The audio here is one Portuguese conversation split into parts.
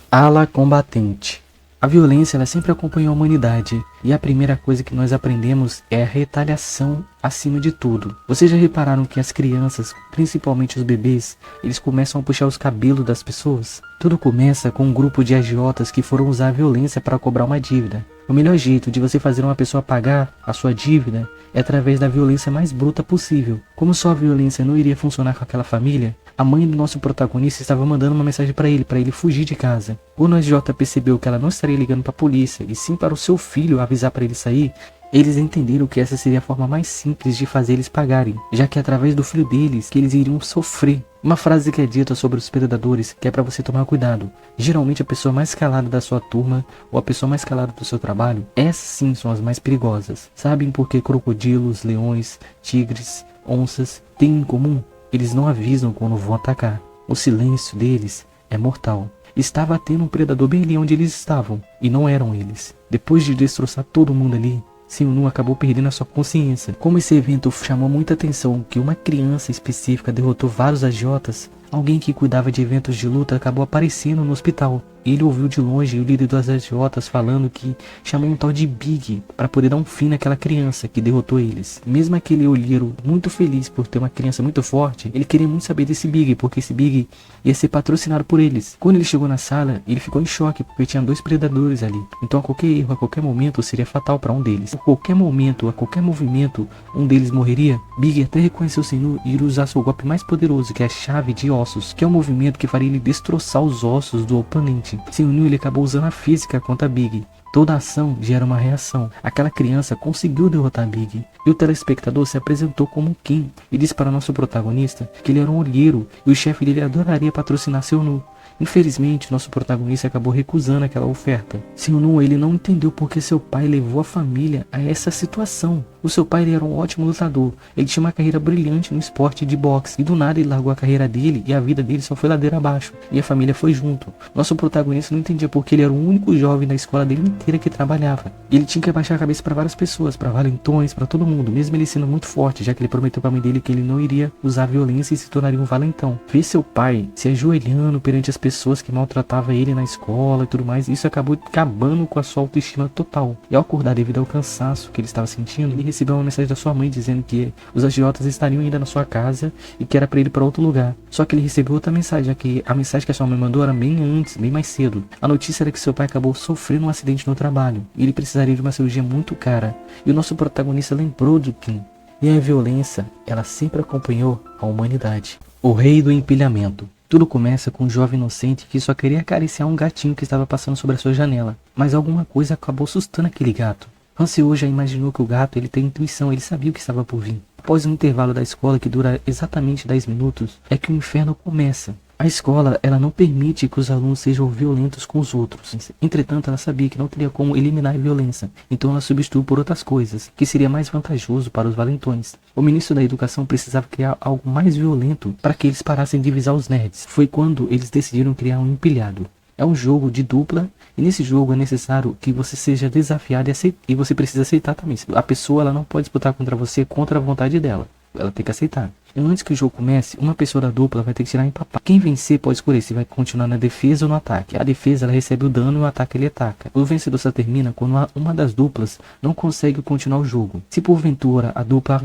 Ala combatente. A violência ela sempre acompanhou a humanidade, e a primeira coisa que nós aprendemos é a retaliação acima de tudo. Vocês já repararam que as crianças, principalmente os bebês, eles começam a puxar os cabelos das pessoas? Tudo começa com um grupo de agiotas que foram usar a violência para cobrar uma dívida. O melhor jeito de você fazer uma pessoa pagar a sua dívida é através da violência mais bruta possível. Como só a violência não iria funcionar com aquela família, a mãe do nosso protagonista estava mandando uma mensagem para ele fugir de casa. Quando a agiota percebeu que ela não estaria ligando para a polícia, e sim para o seu filho avisar para ele sair, eles entenderam que essa seria a forma mais simples de fazer eles pagarem, já que é através do filho deles que eles iriam sofrer. Uma frase que é dita sobre os predadores que é para você tomar cuidado. Geralmente a pessoa mais calada da sua turma ou a pessoa mais calada do seu trabalho, essas sim são as mais perigosas. Sabem por que crocodilos, leões, tigres, onças têm em comum? Eles não avisam quando vão atacar. O silêncio deles é mortal. Estava tendo um predador bem ali onde eles estavam, e não eram eles. Depois de destroçar todo mundo ali, Seiyuu acabou perdendo a sua consciência. Como esse evento chamou muita atenção que uma criança específica derrotou vários agiotas, alguém que cuidava de eventos de luta acabou aparecendo no hospital. Ele ouviu de longe o líder dos agiotas falando que chamou um tal de Big para poder dar um fim naquela criança que derrotou eles. Mesmo aquele olheiro muito feliz por ter uma criança muito forte, ele queria muito saber desse Big, porque esse Big ia ser patrocinado por eles. Quando ele chegou na sala, ele ficou em choque porque tinha dois predadores ali. Então a qualquer erro, a qualquer momento seria fatal para um deles. A qualquer momento, a qualquer movimento, um deles morreria. Big até reconheceu Seiyuu e iria usar seu golpe mais poderoso, que é a chave de ossos, que é um movimento que faria ele destroçar os ossos do oponente. Seiyuu ele acabou usando a física contra Big. Toda ação gera uma reação. Aquela criança conseguiu derrotar Big. E o telespectador se apresentou como Kim e disse para nosso protagonista que ele era um olheiro e o chefe dele adoraria patrocinar Seiyuu. Infelizmente, nosso protagonista acabou recusando aquela oferta. Seiyuu ele não entendeu porque seu pai levou a família a essa situação. O seu pai ele era um ótimo lutador, ele tinha uma carreira brilhante no esporte de boxe, e do nada ele largou a carreira dele e a vida dele só foi ladeira abaixo, e a família foi junto. Nosso protagonista não entendia porque ele era o único jovem da escola dele inteira que trabalhava. Ele tinha que abaixar a cabeça para várias pessoas, para valentões, para todo mundo, mesmo ele sendo muito forte, já que ele prometeu para a mãe dele que ele não iria usar violência e se tornaria um valentão. Ver seu pai se ajoelhando perante as pessoas que maltratavam ele na escola e tudo mais, isso acabou acabando com a sua autoestima total. E ao acordar devido ao cansaço que ele estava sentindo, ele recebeu uma mensagem da sua mãe dizendo que os agiotas estariam ainda na sua casa e que era para ele ir para outro lugar. Só que ele recebeu outra mensagem, já que a mensagem que a sua mãe mandou era bem antes, bem mais cedo. A notícia era que seu pai acabou sofrendo um acidente no trabalho e ele precisaria de uma cirurgia muito cara. E o nosso protagonista lembrou do Kim. E a violência, ela sempre acompanhou a humanidade. O rei do empilhamento. Tudo começa com um jovem inocente que só queria acariciar um gatinho que estava passando sobre a sua janela. Mas alguma coisa acabou assustando aquele gato. Hanseou já imaginou que o gato ele tem intuição, ele sabia o que estava por vir. Após um intervalo da escola que dura exatamente 10 minutos, é que o inferno começa. A escola ela não permite que os alunos sejam violentos com os outros. Entretanto, ela sabia que não teria como eliminar a violência. Então ela substituiu por outras coisas, que seria mais vantajoso para os valentões. O ministro da educação precisava criar algo mais violento para que eles parassem de visar os nerds. Foi quando eles decidiram criar um empilhado. É um jogo de dupla e nesse jogo é necessário que você seja desafiado e você precisa aceitar também. A pessoa ela não pode disputar contra você contra a vontade dela. Ela tem que aceitar. E antes que o jogo comece, uma pessoa da dupla vai ter que tirar empapar. Quem vencer pode escolher se vai continuar na defesa ou no ataque. A defesa ela recebe o dano e o ataque ele ataca. O vencedor só termina quando uma das duplas não consegue continuar o jogo. Se porventura a dupla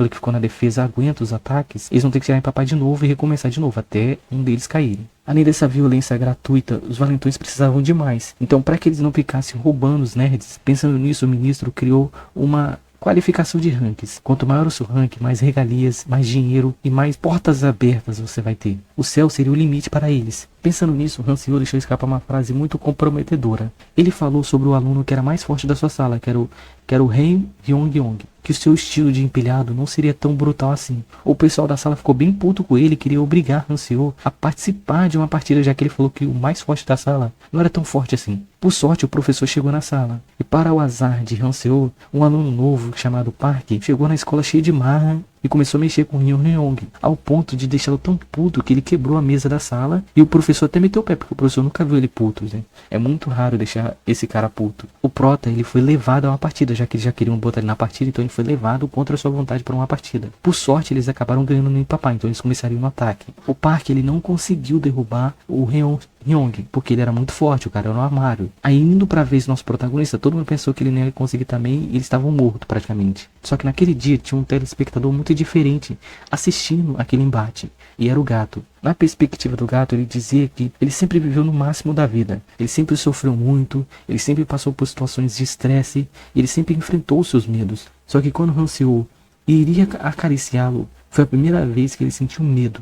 que ficou na defesa aguenta os ataques, eles vão ter que tirar empapar de novo e recomeçar de novo até um deles cair. Além dessa violência gratuita, os valentões precisavam de mais. Então, para que eles não ficassem roubando os nerds, pensando nisso, o ministro criou uma qualificação de ranks. Quanto maior o seu rank, mais regalias, mais dinheiro e mais portas abertas você vai ter. O céu seria o limite para eles. Pensando nisso, Hanseou deixou escapar uma frase muito comprometedora. Ele falou sobre o aluno que era mais forte da sua sala, que era o Rei Yong, que o seu estilo de empilhado não seria tão brutal assim. O pessoal da sala ficou bem puto com ele e queria obrigar Hanseou a participar de uma partida, já que ele falou que o mais forte da sala não era tão forte assim. Por sorte, o professor chegou na sala. E para o azar de Hanseou, um aluno novo chamado Park chegou na escola cheio de marra e começou a mexer com Ryong, ao ponto de deixá-lo tão puto que ele quebrou a mesa da sala e o professor até meteu o pé, porque o professor nunca viu ele puto, né? É muito raro deixar esse cara puto. O Prota, ele foi levado a uma partida, já que eles já queriam botar ele na partida, então ele foi levado contra a sua vontade para uma partida. Por sorte, eles acabaram ganhando no empapar, então eles começariam no ataque. O Park, ele não conseguiu derrubar o Hyung, porque ele era muito forte, o cara era um armário. Aí indo pra vez do nosso protagonista, todo mundo pensou que ele não ia conseguir também e eles estavam mortos praticamente. Só que naquele dia tinha um telespectador muito diferente assistindo aquele embate, e era o gato. Na perspectiva do gato, ele dizia que ele sempre viveu no máximo da vida. Ele sempre sofreu muito, ele sempre passou por situações de estresse, ele sempre enfrentou seus medos. Só que quando Han Seo iria acariciá-lo, foi a primeira vez que ele sentiu medo.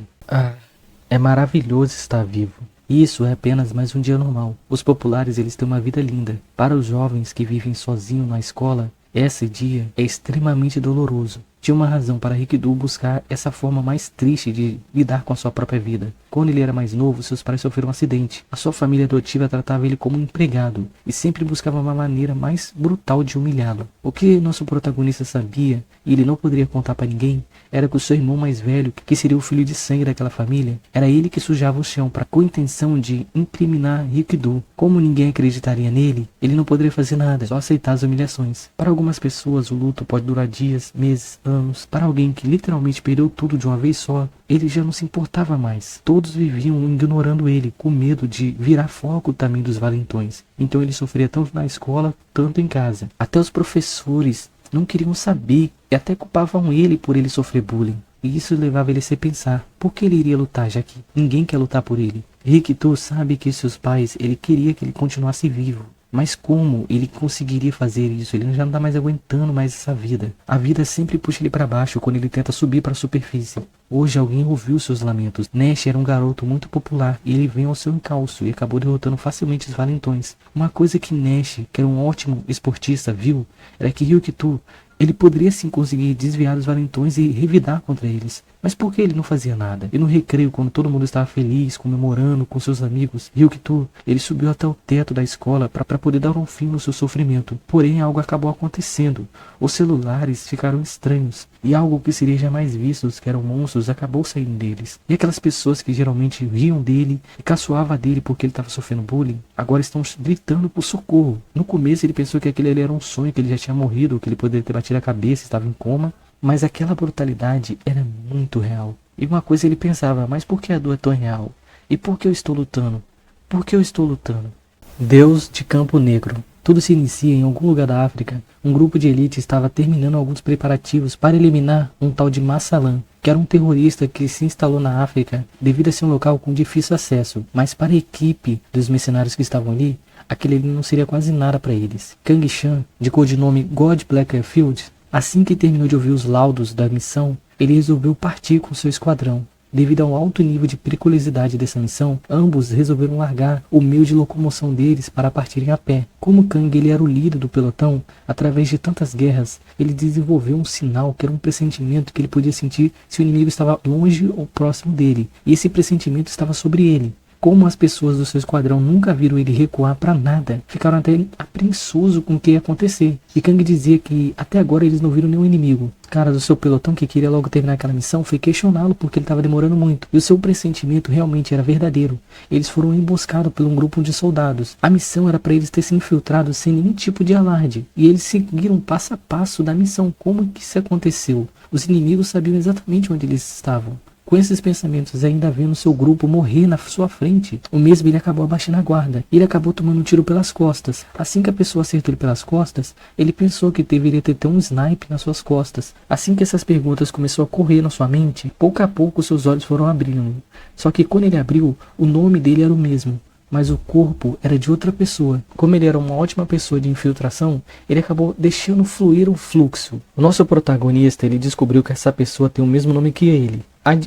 É maravilhoso estar vivo. Isso é apenas mais um dia normal. Os populares, eles têm uma vida linda. Para os jovens que vivem sozinhos na escola, esse dia é extremamente doloroso. Tinha uma razão para Rikdu buscar essa forma mais triste de lidar com a sua própria vida. Quando ele era mais novo, seus pais sofreram um acidente. A sua família adotiva tratava ele como um empregado e sempre buscava uma maneira mais brutal de humilhá-lo. O que nosso protagonista sabia, e ele não poderia contar para ninguém, era que o seu irmão mais velho, que seria o filho de sangue daquela família, era ele que sujava o chão com a intenção de incriminar Rikdu. Como ninguém acreditaria nele, ele não poderia fazer nada, só aceitar as humilhações. Para algumas pessoas, o luto pode durar dias, meses, anos. Para alguém que literalmente perdeu tudo de uma vez só, ele já não se importava mais. Todos viviam ignorando ele, com medo de virar foco também dos valentões. Então ele sofria tanto na escola, tanto em casa. Até os professores não queriam saber e até culpavam ele por ele sofrer bullying. E isso levava ele a se pensar, por que ele iria lutar, já que ninguém quer lutar por ele? Rikdu sabe que seus pais, ele queria que ele continuasse vivo. Mas como ele conseguiria fazer isso? Ele já não está mais aguentando mais essa vida. A vida sempre puxa ele para baixo quando ele tenta subir para a superfície. Hoje alguém ouviu seus lamentos. Nash era um garoto muito popular e ele veio ao seu encalço e acabou derrotando facilmente os valentões. Uma coisa que Nash, que era um ótimo esportista, viu era que Rikdu, ele poderia sim conseguir desviar os valentões e revidar contra eles. Mas por que ele não fazia nada? E no recreio, quando todo mundo estava feliz, comemorando com seus amigos, Rikdu, ele subiu até o teto da escola para poder dar um fim no seu sofrimento. Porém, algo acabou acontecendo. Os celulares ficaram estranhos. E algo que seria jamais visto, que eram monstros, acabou saindo deles. E aquelas pessoas que geralmente riam dele e caçoavam dele porque ele estava sofrendo bullying, agora estão gritando por socorro. No começo ele pensou que aquele ali era um sonho, que ele já tinha morrido, que ele poderia ter batido a cabeça, estava em coma. Mas aquela brutalidade era muito real. E uma coisa ele pensava, mas por que a dor é tão real? E por que eu estou lutando? Por que eu estou lutando? Deus de Campo Negro. Tudo se inicia em algum lugar da África. Um grupo de elite estava terminando alguns preparativos para eliminar um tal de Massalan, que era um terrorista que se instalou na África devido a ser um local com difícil acesso. Mas para a equipe dos mercenários que estavam ali, aquele ali não seria quase nada para eles. Kang Shan, de codinome God Blackerfield, assim que terminou de ouvir os laudos da missão, ele resolveu partir com seu esquadrão. Devido ao alto nível de periculosidade dessa missão, ambos resolveram largar o meio de locomoção deles para partirem a pé. Como Kang ele era o líder do pelotão, através de tantas guerras, ele desenvolveu um sinal que era um pressentimento que ele podia sentir se o inimigo estava longe ou próximo dele, e esse pressentimento estava sobre ele. Como as pessoas do seu esquadrão nunca viram ele recuar para nada, ficaram até apreensiosos com o que ia acontecer. E Kang dizia que até agora eles não viram nenhum inimigo. Os caras do seu pelotão que queria logo terminar aquela missão foi questioná-lo porque ele estava demorando muito. E o seu pressentimento realmente era verdadeiro. Eles foram emboscados por um grupo de soldados. A missão era para eles terem se infiltrado sem nenhum tipo de alarde. E eles seguiram passo a passo da missão. Como que isso aconteceu? Os inimigos sabiam exatamente onde eles estavam. Com esses pensamentos, ainda vendo seu grupo morrer na sua frente, o mesmo ele acabou abaixando a guarda. Ele acabou tomando um tiro pelas costas. Assim que a pessoa acertou ele pelas costas, ele pensou que deveria ter um snipe nas suas costas. Assim que essas perguntas começaram a correr na sua mente, pouco a pouco seus olhos foram abrindo. Só que quando ele abriu, o nome dele era o mesmo, mas o corpo era de outra pessoa. Como ele era uma ótima pessoa de infiltração, ele acabou deixando fluir o fluxo. O nosso protagonista, ele descobriu que essa pessoa tem o mesmo nome que ele.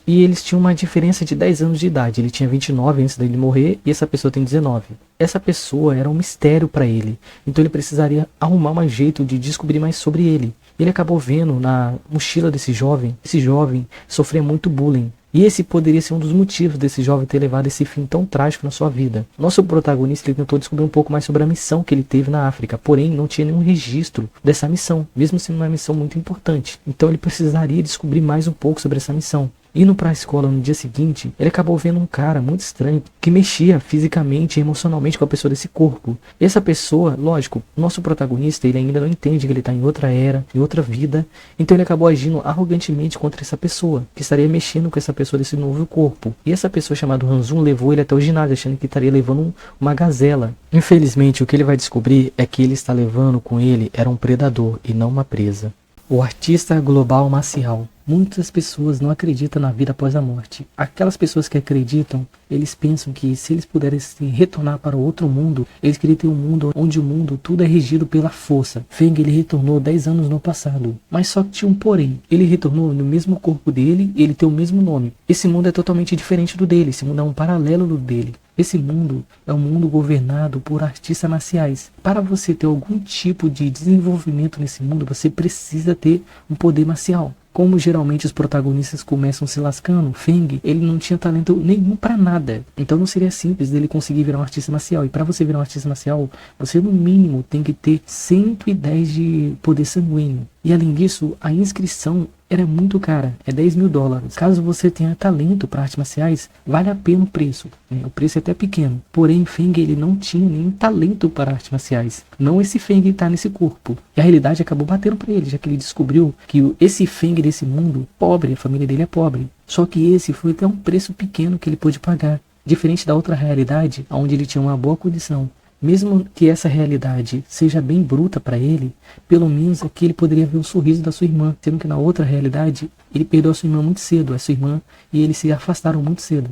E eles tinham uma diferença de 10 anos de idade. Ele tinha 29 antes dele morrer e essa pessoa tem 19. Essa pessoa era um mistério para ele. Então ele precisaria arrumar um jeito de descobrir mais sobre ele. Ele acabou vendo na mochila desse jovem. Esse jovem sofria muito bullying. E esse poderia ser um dos motivos desse jovem ter levado esse fim tão trágico na sua vida. Nosso protagonista ele tentou descobrir um pouco mais sobre a missão que ele teve na África, porém não tinha nenhum registro dessa missão, mesmo sendo uma missão muito importante. Então ele precisaria descobrir mais um pouco sobre essa missão. Indo para a escola no dia seguinte, ele acabou vendo um cara muito estranho que mexia fisicamente e emocionalmente com a pessoa desse corpo. E essa pessoa, lógico, nosso protagonista, ele ainda não entende que ele está em outra era, em outra vida, então ele acabou agindo arrogantemente contra essa pessoa, que estaria mexendo com essa pessoa desse novo corpo. E essa pessoa chamada Hanzun levou ele até o ginásio, achando que estaria levando uma gazela. Infelizmente, o que ele vai descobrir é que ele está levando com ele era um predador e não uma presa. O artista global marcial. Muitas pessoas não acreditam na vida após a morte. Aquelas pessoas que acreditam, eles pensam que se eles pudessem retornar para outro mundo, eles queriam ter um mundo onde o mundo tudo é regido pela força. Feng, ele retornou 10 anos no passado. Mas só que tinha um porém. Ele retornou no mesmo corpo dele e ele tem o mesmo nome. Esse mundo é totalmente diferente do dele. Esse mundo é um paralelo do dele. Esse mundo é um mundo governado por artistas marciais. Para você ter algum tipo de desenvolvimento nesse mundo, você precisa ter um poder marcial. Como geralmente os protagonistas começam se lascando, Feng, ele não tinha talento nenhum para nada. Então não seria simples dele conseguir virar um artista marcial. E para você virar um artista marcial, você no mínimo tem que ter 110 de poder sanguíneo. E além disso, a inscrição era muito cara, é $10.000. Caso você tenha talento para artes marciais, vale a pena o preço. O preço é até pequeno. Porém, Feng, ele não tinha nenhum talento para artes marciais. Não esse Feng que está nesse corpo. E a realidade acabou batendo para ele, já que ele descobriu que esse Feng desse mundo, pobre, a família dele é pobre. Só que esse foi até um preço pequeno que ele pôde pagar. Diferente da outra realidade, onde ele tinha uma boa condição. Mesmo que essa realidade seja bem bruta para ele, pelo menos aqui ele poderia ver o sorriso da sua irmã, sendo que na outra realidade ele perdeu a sua irmã muito cedo, a sua irmã e eles se afastaram muito cedo.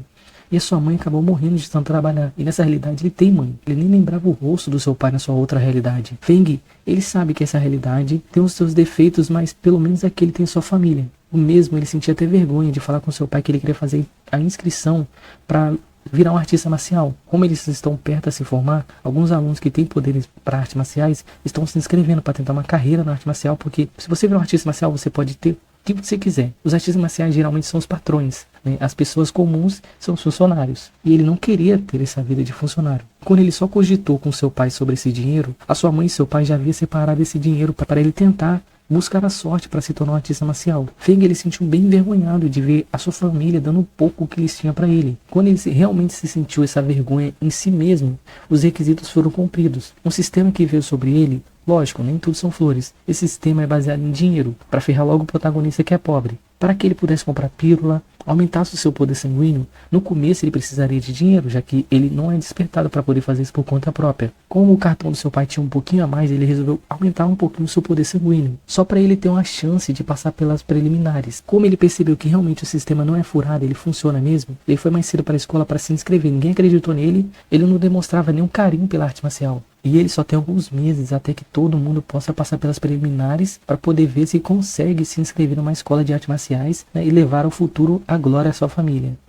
E a sua mãe acabou morrendo de tanto trabalhar. E nessa realidade ele tem mãe. Ele nem lembrava o rosto do seu pai na sua outra realidade. Feng, ele sabe que essa realidade tem os seus defeitos, mas pelo menos aqui ele tem sua família. O mesmo, ele sentia até vergonha de falar com seu pai que ele queria fazer a inscrição para virar um artista marcial. Como eles estão perto a se formar, alguns alunos que têm poderes para artes marciais estão se inscrevendo para tentar uma carreira na arte marcial, porque se você virar um artista marcial, você pode ter o que você quiser. Os artistas marciais geralmente são os patrões, né? As pessoas comuns são os funcionários. E ele não queria ter essa vida de funcionário. Quando ele só cogitou com seu pai sobre esse dinheiro, a sua mãe e seu pai já haviam separado esse dinheiro para ele tentar buscar a sorte para se tornar um artista marcial. Feng, ele se sentiu bem envergonhado de ver a sua família dando um pouco que eles tinham para ele. Quando ele realmente se sentiu essa vergonha em si mesmo, os requisitos foram cumpridos. Um sistema que veio sobre ele, lógico, nem tudo são flores. Esse sistema é baseado em dinheiro, para ferrar logo o protagonista que é pobre. Para que ele pudesse comprar pílula, aumentasse o seu poder sanguíneo, no começo ele precisaria de dinheiro, já que ele não é despertado para poder fazer isso por conta própria. Como o cartão do seu pai tinha um pouquinho a mais, ele resolveu aumentar um pouquinho o seu poder sanguíneo, só para ele ter uma chance de passar pelas preliminares. Como ele percebeu que realmente o sistema não é furado, ele funciona mesmo, ele foi mais cedo para a escola para se inscrever. Ninguém acreditou nele, ele não demonstrava nenhum carinho pela arte marcial. E ele só tem alguns meses até que todo mundo possa passar pelas preliminares para poder ver se consegue se inscrever numa escola de artes marciais, né, e levar ao futuro a glória à sua família.